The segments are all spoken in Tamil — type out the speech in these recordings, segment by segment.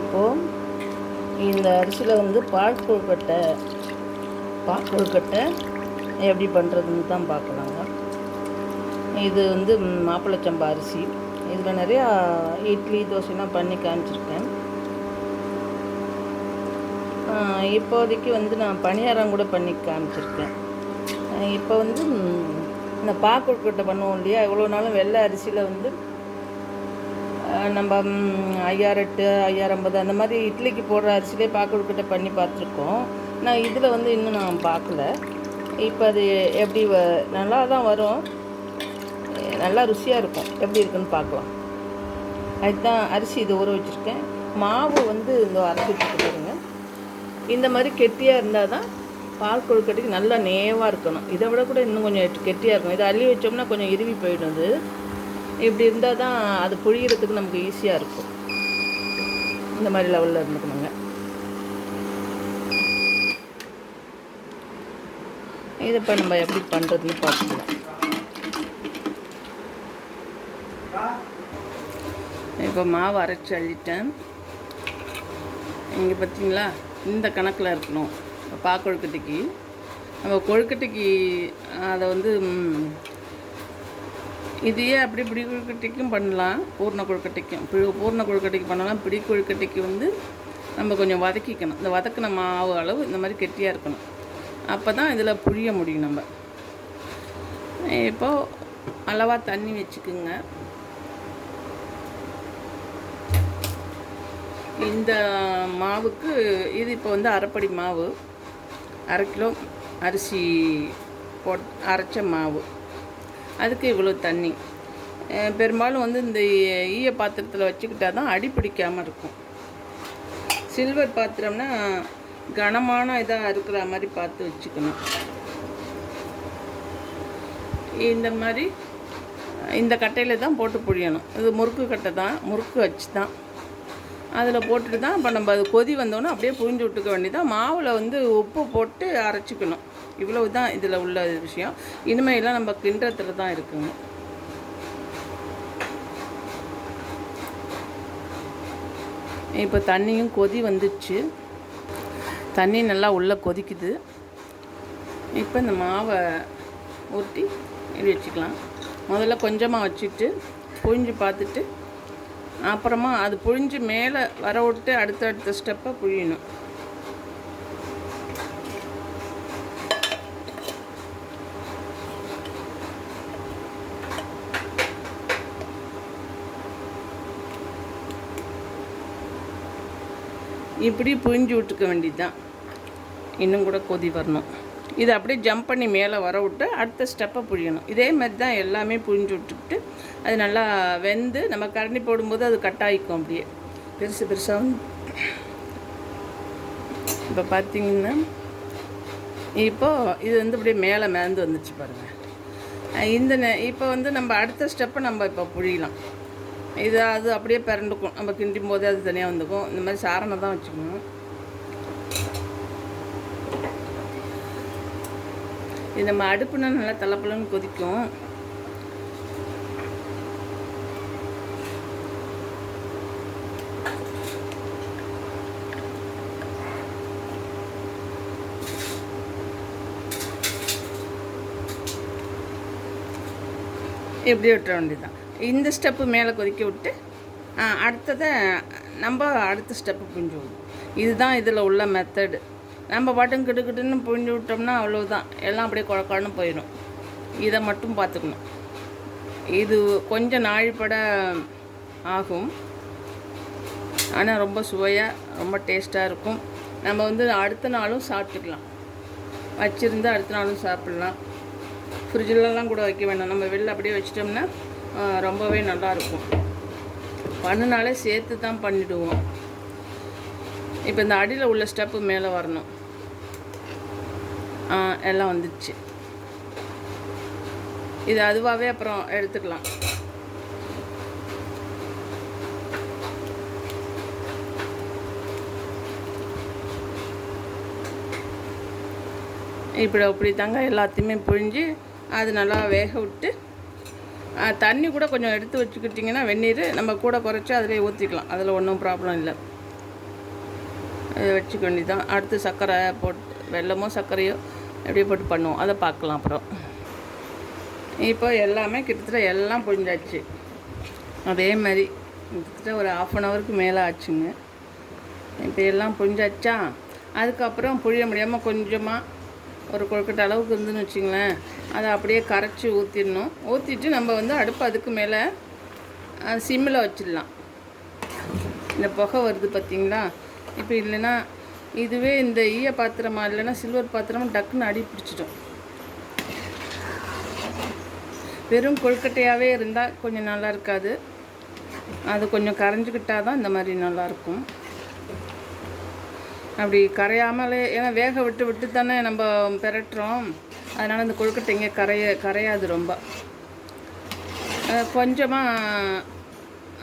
இப்போது இந்த அரிசியில் வந்து பால் கொழுக்கட்டை எப்படி பண்ணுறதுன்னு தான் பார்க்கலாங்க. இது வந்து மாப்பிள்ளை சம்பா அரிசி. இதில் நிறையா இட்லி தோசைலாம் பண்ணி காமிச்சிருக்கேன். இப்போதைக்கு வந்து நான் பணியாரம் கூட பண்ணி காமிச்சிருக்கேன். இப்போ வந்து இந்த பால் கொழுக்கட்டை பண்ணுவோம் இல்லையா, எவ்வளோ நாளும் வெள்ளை அரிசியில் வந்து நம்ம 5008 5050 அந்த மாதிரி இட்லிக்கு போடுற அரிசியிலே பால் கொழுக்கட்டை பண்ணி பார்த்துருக்கோம். நான் இதில் வந்து இன்னும் நான் பார்க்கல. இப்போ அது எப்படி நல்லா தான் வரும், நல்லா ருசியாக இருக்கும். எப்படி இருக்குன்னு பார்க்கலாம். அதுதான் அரிசி இது ஊற வச்சுருக்கேன். மாவு வந்து இந்த அரைச்சி வச்சுருக்குங்க. இந்த மாதிரி கெட்டியாக இருந்தால் தான் பால் கொழுக்கட்டைக்கு நல்லா நேவாக இருக்கணும். இதை விட கூட இன்னும் கொஞ்சம் கெட்டியாக இருக்கும். இதை அள்ளி வச்சோம்னா கொஞ்சம் இறுவி போயிடும். இது இப்படி இருந்தால் தான் அது புழிகிறதுக்கு நமக்கு ஈஸியாக இருக்கும். இந்த மாதிரி லெவலில் இருந்துக்கணுங்க. இதை இப்போ நம்ம எப்படி பண்ணுறதுன்னு பார்த்துக்கலாம். இப்போ மாவு அரைச்சி அள்ளிட்டேன். இங்கே பார்த்தீங்களா, இந்த கணக்கில் இருக்கணும். பால் கொழுக்கட்டைக்கு நம்ம கொழுக்கட்டைக்கு அதை வந்து இதையே அப்படி பிடி கொழுக்கட்டைக்கும் பண்ணலாம், பூர்ண கொழுக்கட்டைக்கு பண்ணலாம். பிடி கொழுக்கட்டைக்கு வந்து நம்ம கொஞ்சம் வதக்கிக்கணும். இந்த வதக்கின மாவு அளவு இந்த மாதிரி கெட்டியாக இருக்கணும். அப்போ தான் இதில் புழிய முடியும். நம்ம இப்போது அளவாக தண்ணி வச்சுக்குங்க. இந்த மாவுக்கு இது இப்போ வந்து அரைப்படி மாவு, 1/2 கிலோ அரிசி அரைச்ச மாவு, அதுக்கு இவ்வளோ தண்ணி. பெரும்பாலும் வந்து இந்த ஈய பாத்திரத்தில் வச்சுக்கிட்டா தான் அடி பிடிக்காமல் இருக்கும். சில்வர் பாத்திரம்னா கனமான இதாக இருக்கிற மாதிரி பார்த்து வச்சுக்கணும். இந்த மாதிரி இந்த கட்டையில் தான் போட்டு புழியணும். இது முறுக்கு கட்டை தான், முறுக்கு வச்சு தான் அதில் போட்டுட்டு தான் இப்போ நம்ம அது கொதி வந்தோன்னே அப்படியே புழிஞ்சு விட்டுக்க வேண்டியதான். மாவில் வந்து உப்பு போட்டு அரைச்சிக்கணும். இவ்வளவு தான் இதில் உள்ள விஷயம். இனிமேலாம் நம்ம கிண்டத்தில் தான் இருக்குங்க. இப்போ தண்ணியும் கொதி வந்துச்சு. தண்ணி நல்லா உள்ளே கொதிக்குது. இப்போ இந்த மாவை ஊற்றி இப்படி வச்சுக்கலாம். முதல்ல கொஞ்சமாக வச்சுட்டு புழிஞ்சு பார்த்துட்டு அப்புறமா அது புழிஞ்சு மேலே வர விட்டு அடுத்தடுத்த ஸ்டெப்பை புழியணும். இப்படி புழிஞ்சு விட்டுக்க வேண்டியது தான். இன்னும் கூட கொதி வரணும். இதை அப்படியே ஜம்ப் பண்ணி மேலே வர விட்டு அடுத்த ஸ்டெப்பை புழியணும். இதே மாதிரி தான் எல்லாமே புழிஞ்சு விட்டுக்கிட்டு அது நல்லா வெந்து நம்ம கரண்டி போடும்போது அது கட்டாயிக்கும். அப்படியே பெருசு பெருசாக. இப்போ பார்த்திங்கன்னா இப்போது இது வந்து அப்படியே மேலே மேந்து வந்துச்சு பாருங்கள். இப்போ வந்து நம்ம அடுத்த ஸ்டெப்பை நம்ம இப்போ புழியலாம். இது அது அப்படியே பிறண்டுக்கும். நம்ம கிண்டும் போதே அது தனியாக வந்துக்கும். இந்த மாதிரி சாரணை தான் வச்சுக்கணும். இது நம்ம அடுப்புனா நல்லா தலப்பலன்னு கொதிக்கும். எப்படி விட்டுற வேண்டியதுதான். இந்த ஸ்டெப்பு மேலே கொதிக்க விட்டு அடுத்ததை நம்ம அடுத்த ஸ்டெப்பு புழிஞ்சு விடணும். இதுதான் இதில் உள்ள மெத்தடு. நம்ம பாட்டும் கிட்டுக்கிட்டுன்னு புழிஞ்சு விட்டோம்னா அவ்வளோதான், எல்லாம் அப்படியே குழக்கான்னு போயிடும். இதை மட்டும் பார்த்துக்கணும். இது கொஞ்சம் நாழிப்பட ஆகும், ஆனால் ரொம்ப சுவையாக ரொம்ப டேஸ்ட்டாக இருக்கும். நம்ம வந்து அடுத்த நாளும் சாப்பிட்டுக்கலாம். வச்சுருந்து அடுத்த நாளும் சாப்பிட்லாம். ஃப்ரிட்ஜிலலாம் கூட வைக்க வேண்டாம். நம்ம வெளில அப்படியே வச்சிட்டோம்னா ரொம்பவே நல்லாயிருக்கும். பண்ணினாலே சேர்த்து தான் பண்ணிவிடுவோம். இப்போ இந்த அடியில் உள்ள ஸ்டெப்பு மேலே வரணும். எல்லாம் வந்துடுச்சு. இது அதுவாகவே அப்புறம் எடுத்துக்கலாம். இப்படி தாங்க எல்லாத்தையுமே புழிஞ்சு அது நல்லா வேக விட்டு தண்ணி கூட கொஞ்சம் எடுத்து வச்சுக்கிட்டிங்கன்னா வெந்நீர் நம்ம கூட குறைச்சி அதிலே ஊற்றிக்கலாம். அதில் ஒன்றும் ப்ராப்ளம் இல்லை. இதை வச்சுக்க வேண்டியதான். அடுத்து சர்க்கரை போட்டு வெல்லமோ சர்க்கரையோ எப்படி போட்டு பண்ணுவோம், அதை பார்க்கலாம் அப்புறம். இப்போ எல்லாமே கிட்டத்தட்ட எல்லாம் புழிஞ்சாச்சு. அதே மாதிரி கிட்டத்தட்ட ஒரு 1/2 ஹவருக்கு மேலே ஆச்சுங்க. இப்போ எல்லாம் புழிஞ்சாச்சா, அதுக்கப்புறம் புழிய முடியாமல் கொஞ்சமாக ஒரு கொழுக்கட்டை அளவுக்கு இருந்துன்னு வச்சிங்களேன், அதை அப்படியே கரைச்சி ஊற்றிடணும். ஊற்றிட்டு நம்ம வந்து அடுப்பு அதுக்கு மேலே சிம்மில் வச்சிடலாம். இந்த புகை வருது பார்த்திங்களா. இப்போ இல்லைன்னா இதுவே இந்த ஈய பாத்திரமா இல்லைன்னா சில்வர் பாத்திரமா டக்குன்னு அடி பிடிச்சிடும். வெறும் கொழுக்கட்டையாகவே இருந்தால் கொஞ்சம் நல்லா இருக்காது. அது கொஞ்சம் கரைஞ்சிக்கிட்டால் தான் இந்த மாதிரி நல்லாயிருக்கும். அப்படி கரையாமலே, ஏன்னா வேக விட்டு விட்டு தானே நம்ம பெரட்டுறோம், அதனால் இந்த கொழுக்கட்டைங்க கரையாது. ரொம்ப கொஞ்சமாக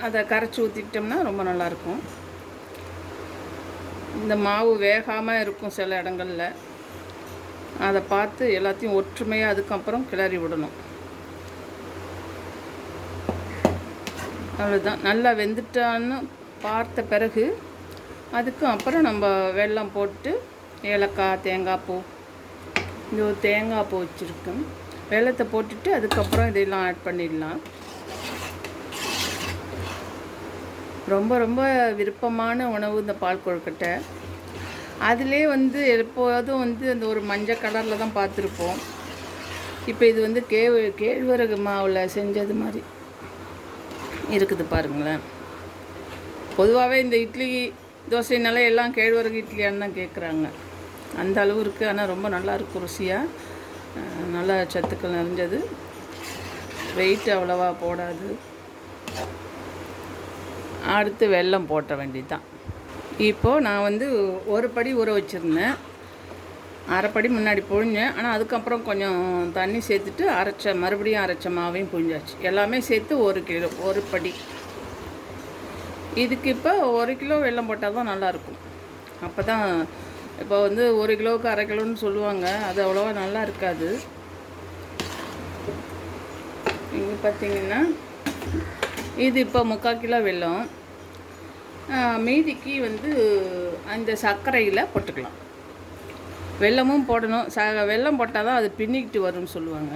அதை கரைச்சி ஊற்றிக்கிட்டோம்னா ரொம்ப நல்லாயிருக்கும். இந்த மாவு வேகாமல் இருக்கும் சில இடங்களில், அதை பார்த்து எல்லாத்தையும் ஒற்றுமையாக அதுக்கப்புறம் கிளறி விடணும். அவ்வளோதான். நல்லா வெந்துட்டான்னு பார்த்த பிறகு அதுக்கும் அப்புறம் நம்ம வெல்லம் போட்டு ஏலக்காய் தேங்காய் பூ, இந்த ஒரு தேங்காய் பூ வச்சுருக்கேன், வெல்லத்தை போட்டுட்டு அதுக்கப்புறம் இதெல்லாம் ஆட் பண்ணிடலாம். ரொம்ப ரொம்ப விருப்பமான உணவு இந்த பால் கொழுக்கட்டை. அதிலே வந்து எப்போதும் வந்து அந்த ஒரு மஞ்சள் கலரில் தான் பார்த்துருப்போம். இப்போ இது வந்து கேழ்வரகு மாவில் செஞ்சது மாதிரி இருக்குது பாருங்களேன். பொதுவாகவே இந்த இட்லி தோசைனால எல்லாம் கேழ்வரகு இட்லியான்னு தான் கேட்குறாங்க. அந்த அளவு இருக்குது. ஆனால் ரொம்ப நல்லாயிருக்கும் ருசியாக, நல்லா சத்துக்கள் நிறைஞ்சது, வெயிட் அவ்வளோவா போடாது. அடுத்து வெல்லம் போட்ட வேண்டியது தான். இப்போது நான் வந்து ஒரு படி ஊற வச்சுருந்தேன், அரைப்படி முன்னாடி புழிஞ்சேன். ஆனால் அதுக்கப்புறம் கொஞ்சம் தண்ணி சேர்த்துட்டு மறுபடியும் அரைச்ச மாவையும் புழிஞ்சாச்சு. எல்லாமே சேர்த்து 1 கிலோ, ஒரு படி. இதுக்கு இப்போ 1 கிலோ வெல்லம் போட்டால் தான் நல்லாயிருக்கும். அப்போ தான், இப்போ வந்து 1 கிலோவுக்கு 1/2 கிலோன்னு சொல்லுவாங்க, அது அவ்வளோவா நல்லா இருக்காது. இங்கே பார்த்திங்கன்னா இது இப்போ 3/4 கிலோ வெல்லம். மீதிக்கு வந்து அந்த சர்க்கரையில் போட்டுக்கலாம். வெல்லமும் போடணும். வெல்லம் போட்டால் தான் அது பின்னிக்கிட்டு வரும்னு சொல்லுவாங்க.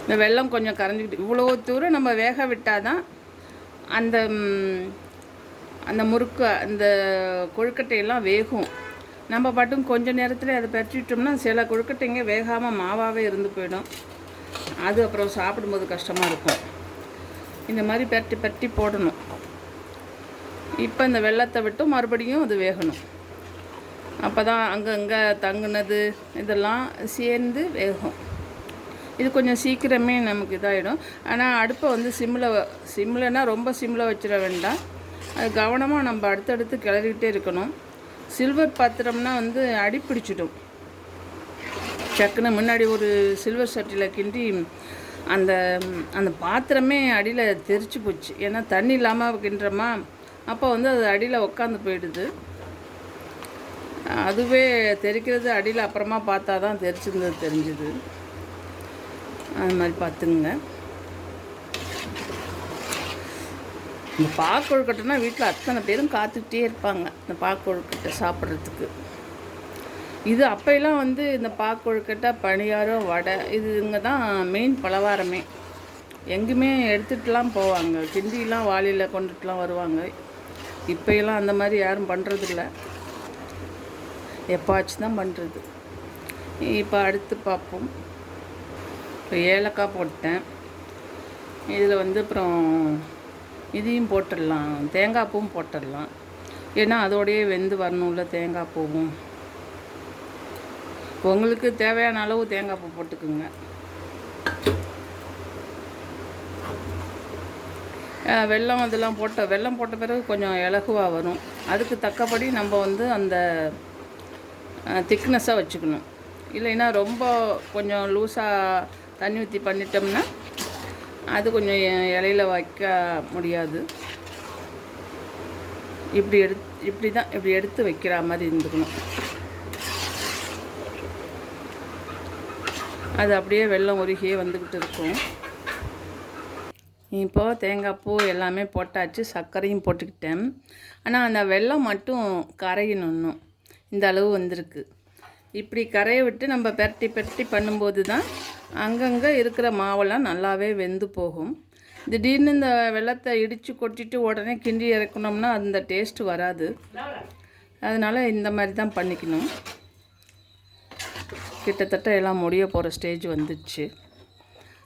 இந்த வெல்லம் கொஞ்சம் கரைஞ்சிக்கிட்டு இவ்வளோ தூரம் நம்ம வேக விட்டால் தான் அந்த அந்த முறுக்கு அந்த கொழுக்கட்டையெல்லாம் வேகும். நம்ம பாட்டும் கொஞ்சம் நேரத்தில் அதை பறிச்சுட்டோம்னா சில கொழுக்கட்டைங்க வேகாமல் மாவாகவே இருந்து போயிடும். அது அப்புறம் சாப்பிடும்போது கஷ்டமாக இருக்கும். இந்த மாதிரி பரட்டி போடணும். இப்போ இந்த வெல்லத்தை விட்டு மறுபடியும் அது வேகணும். அப்போ தான் அங்கங்கே தங்குனது இதெல்லாம் சேர்ந்து வேகும். இது கொஞ்சம் சீக்கிரமே நமக்கு இதாகிடும். ஆனால் அடுப்பை வந்து சிம்மில்னா ரொம்ப சிம்மில் வச்சிட வேண்டாம். அது கவனமாக நம்ம அடுத்தடுத்து கிளறிக்கிட்டே இருக்கணும். சில்வர் பாத்திரம்னா வந்து அடி பிடிச்சிடும். சக்குன்னு முன்னாடி ஒரு சில்வர் சட்டியில் கிண்டி அந்த அந்த பாத்திரமே அடியில் தெரிச்சு போச்சு. ஏன்னா தண்ணி இல்லாமல் கிண்டுறோமா, அப்போ வந்து அது அடியில் உக்காந்து போயிடுது. அதுவே தெரிக்கிறது அடியில் அப்புறமா பார்த்தா தான் தெரிஞ்சுது. அது மாதிரி பார்த்துங்க. இந்த பாக்கொழுக்கட்டைனா வீட்டில் அத்தனை பேரும் காத்துக்கிட்டே இருப்பாங்க இந்த பாக்கொழுக்கட்டை சாப்பிட்றதுக்கு. இது அப்போலாம் வந்து இந்த பாக்கொழுக்கட்டை, பணியாரம், வடை இதுங்க தான் மெயின் பலகாரமே. எங்கேயுமே எடுத்துகிட்டுலாம் போவாங்க, கிண்டிலாம் வாளியில் கொண்டுட்டுலாம் வருவாங்க. இப்போலாம் அந்த மாதிரி யாரும் பண்ணுறதில்ல, எப்பாச்சும் தான் பண்ணுறது. இப்போ அடுத்து பார்ப்போம். இப்போ ஏலக்காய் போட்டேன். இதில் வந்து அப்புறம் இதையும் போட்டுடலாம், தேங்காய் பூவும் போட்டுடலாம். ஏன்னா அதோடையே வெந்து வரணும்ல தேங்காய் பூவும். உங்களுக்கு தேவையான அளவு தேங்காய் பூ போட்டுக்குங்க. வெல்லம் இதெல்லாம் வெல்லம் போட்ட பிறகு கொஞ்சம் இலகுவாக வரும். அதுக்கு தக்கபடி நம்ம வந்து அந்த திக்னஸாக வச்சுக்கணும். இல்லைன்னா ரொம்ப கொஞ்சம் லூஸாக தண்ணி ஊற்றி பண்ணிட்டோம்னா அது கொஞ்சம் இலையில் வைக்க முடியாது. இப்படி எடுத்து வைக்கிற மாதிரி இருந்துக்கணும். அது அப்படியே வெல்லம் உருகியே வந்துக்கிட்டு இருக்கும். இப்போது தேங்காய் பூ எல்லாமே போட்டாச்சு, சர்க்கரையும் போட்டுக்கிட்டேன். ஆனால் அந்த வெல்லம் மட்டும் கரையணும். இன்னும் இந்த அளவு வந்திருக்கு. இப்படி கரைய விட்டு நம்ம பெரட்டி பெரட்டி பண்ணும்போது தான் அங்கங்கே இருக்கிற மாவெல்லாம் நல்லாவே வெந்து போகும். திடீர்னு இந்த வெல்லத்தை இடித்து கொட்டிட்டு உடனே கிண்டி இறக்கணும்னா அந்த டேஸ்ட்டு வராது. அதனால் இந்த மாதிரி தான் பண்ணிக்கணும். கிட்டத்தட்ட எல்லாம் முடிய போகிற ஸ்டேஜ் வந்துடுச்சு.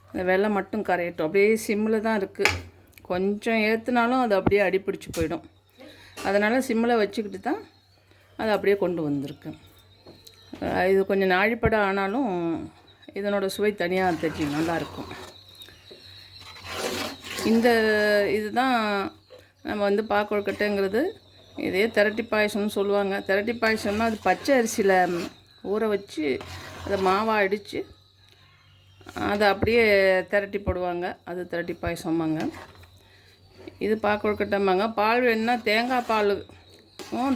இந்த வெல்லம் மட்டும் கரையட்டும். அப்படியே சிம்மில் தான் இருக்குது. கொஞ்சம் ஏற்றுனாலும் அது அப்படியே அடிப்பிடிச்சு போயிடும். அதனால் சிம்மில் வச்சுக்கிட்டு தான் அது அப்படியே கொண்டு வந்திருக்கு. இது கொஞ்சம் நாழிப்படம் ஆனாலும் இதனோட சுவை தனியாக தெரியும், நல்லாயிருக்கும். இந்த இதுதான் நம்ம வந்து பாக்கொழுக்கட்டைங்கிறது. இதே திரட்டி பாயசம்னு சொல்லுவாங்க. திரட்டி பாயசம்னா அது பச்சை அரிசியில் ஊற வச்சு அதை மாவாக அடித்து அதை அப்படியே திரட்டி போடுவாங்க. அது திரட்டி பாயசம்பாங்க. இது பாக்கொழுக்கட்டைம்பாங்க. பால் வேணுன்னா தேங்காய் பாலும்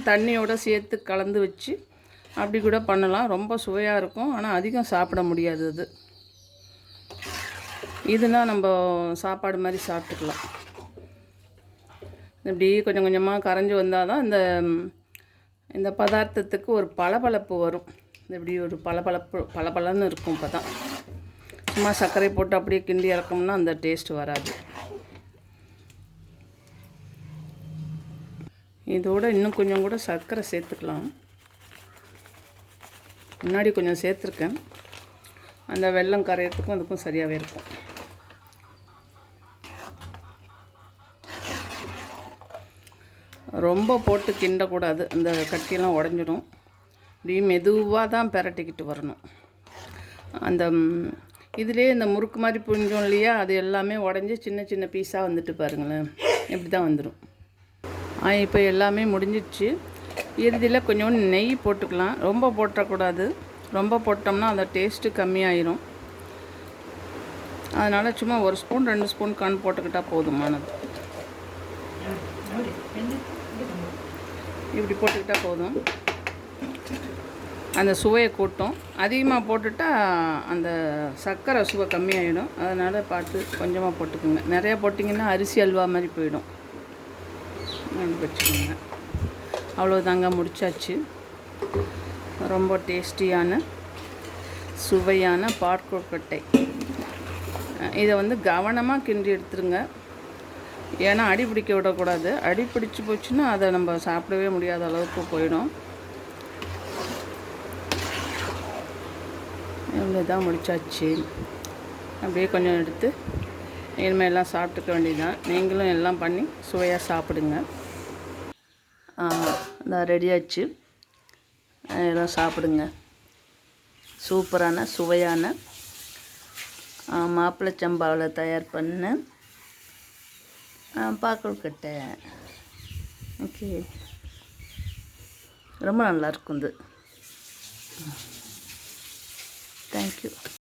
தண்ணியோடு சேர்த்து கலந்து வச்சு அப்படி கூட பண்ணலாம். ரொம்ப சுவையாக இருக்கும். ஆனால் அதிகம் சாப்பிட முடியாது. அது இதுனா நம்ம சாப்பாடு மாதிரி சாப்பிட்டுக்கலாம். இப்படி கொஞ்சம் கொஞ்சமாக கரைஞ்சி வந்தால் தான் இந்த பதார்த்தத்துக்கு ஒரு பளபளப்பு வரும். இப்படி ஒரு பளபளன்னு இருக்கும். இப்போ தான் சும்மா சர்க்கரை போட்டு அப்படியே கிண்டி இறக்கணும்னா அந்த டேஸ்ட் வராது. இதோட இன்னும் கொஞ்சம் கூட சர்க்கரை சேர்த்துக்கலாம். முன்னாடி கொஞ்சம் சேர்த்துருக்கேன். அந்த வெல்லம் கரையிறதுக்கும் அதுக்கும் சரியாகவே இருக்கும். ரொம்ப போட்டு கிண்டக்கூடாது, அந்த கட்டியெல்லாம் உடஞ்சிடும். இப்படி மெதுவாக தான் பெரட்டிக்கிட்டு வரணும். அந்த இதிலே இந்த முறுக்கு மாதிரி புரிஞ்சோம் இல்லையா, அது எல்லாமே உடஞ்சி சின்ன சின்ன பீஸாக வந்துட்டு பாருங்களேன், இப்படி தான் வந்துடும். இப்போ எல்லாமே முடிஞ்சிடுச்சு. இறுதியில் கொஞ்சோண்டு நெய் போட்டுக்கலாம். ரொம்ப போட்டக்கூடாது. ரொம்ப போட்டோம்னா அந்த டேஸ்ட்டு கம்மியாயிரும். அதனால் சும்மா 1 ஸ்பூன் 2 ஸ்பூன் கான் போட்டுக்கிட்டால் போதுமானது. இப்படி போட்டுக்கிட்டால் போதும். அந்த சுவையை கூட்டும். அதிகமாக போட்டுட்டால் அந்த சர்க்கரை சுவை கம்மியாயிடும். அதனால் பார்த்து கொஞ்சமாக போட்டுக்கோங்க. நிறையா போட்டிங்கன்னா அரிசி அல்வா மாதிரி போயிடும். வச்சுக்கோங்க. அவ்வளோதாங்க, முடிச்சாச்சு. ரொம்ப டேஸ்டியான சுவையான பாற்கொழுக்கட்டை. இதை வந்து கவனமாக கிண்டி எடுத்துருங்க. ஏன்னா அடி பிடிக்க விடக்கூடாது. அடி பிடிச்சி போச்சுன்னா அதை நம்ம சாப்பிடவே முடியாத அளவுக்கு போயிடும். இவ்வளோ தான், முடிச்சாச்சு. அப்படியே கொஞ்சம் எடுத்து இனிமேல் எல்லாம் சாப்பிட்டுக்க வேண்டியதுதான். நீங்களும் எல்லாம் பண்ணி சுவையாக சாப்பிடுங்க. நான் ரெடியாச்சு. எல்லாம் சாப்பிடுங்க. சூப்பரான சுவையான மாப்பிள்ளை சம்பாவில் தயார் பண்ண பாக்கொழுக்கட்டை. ஓகே, ரொம்ப நல்லாயிருக்கும் இது. தேங்க்யூ.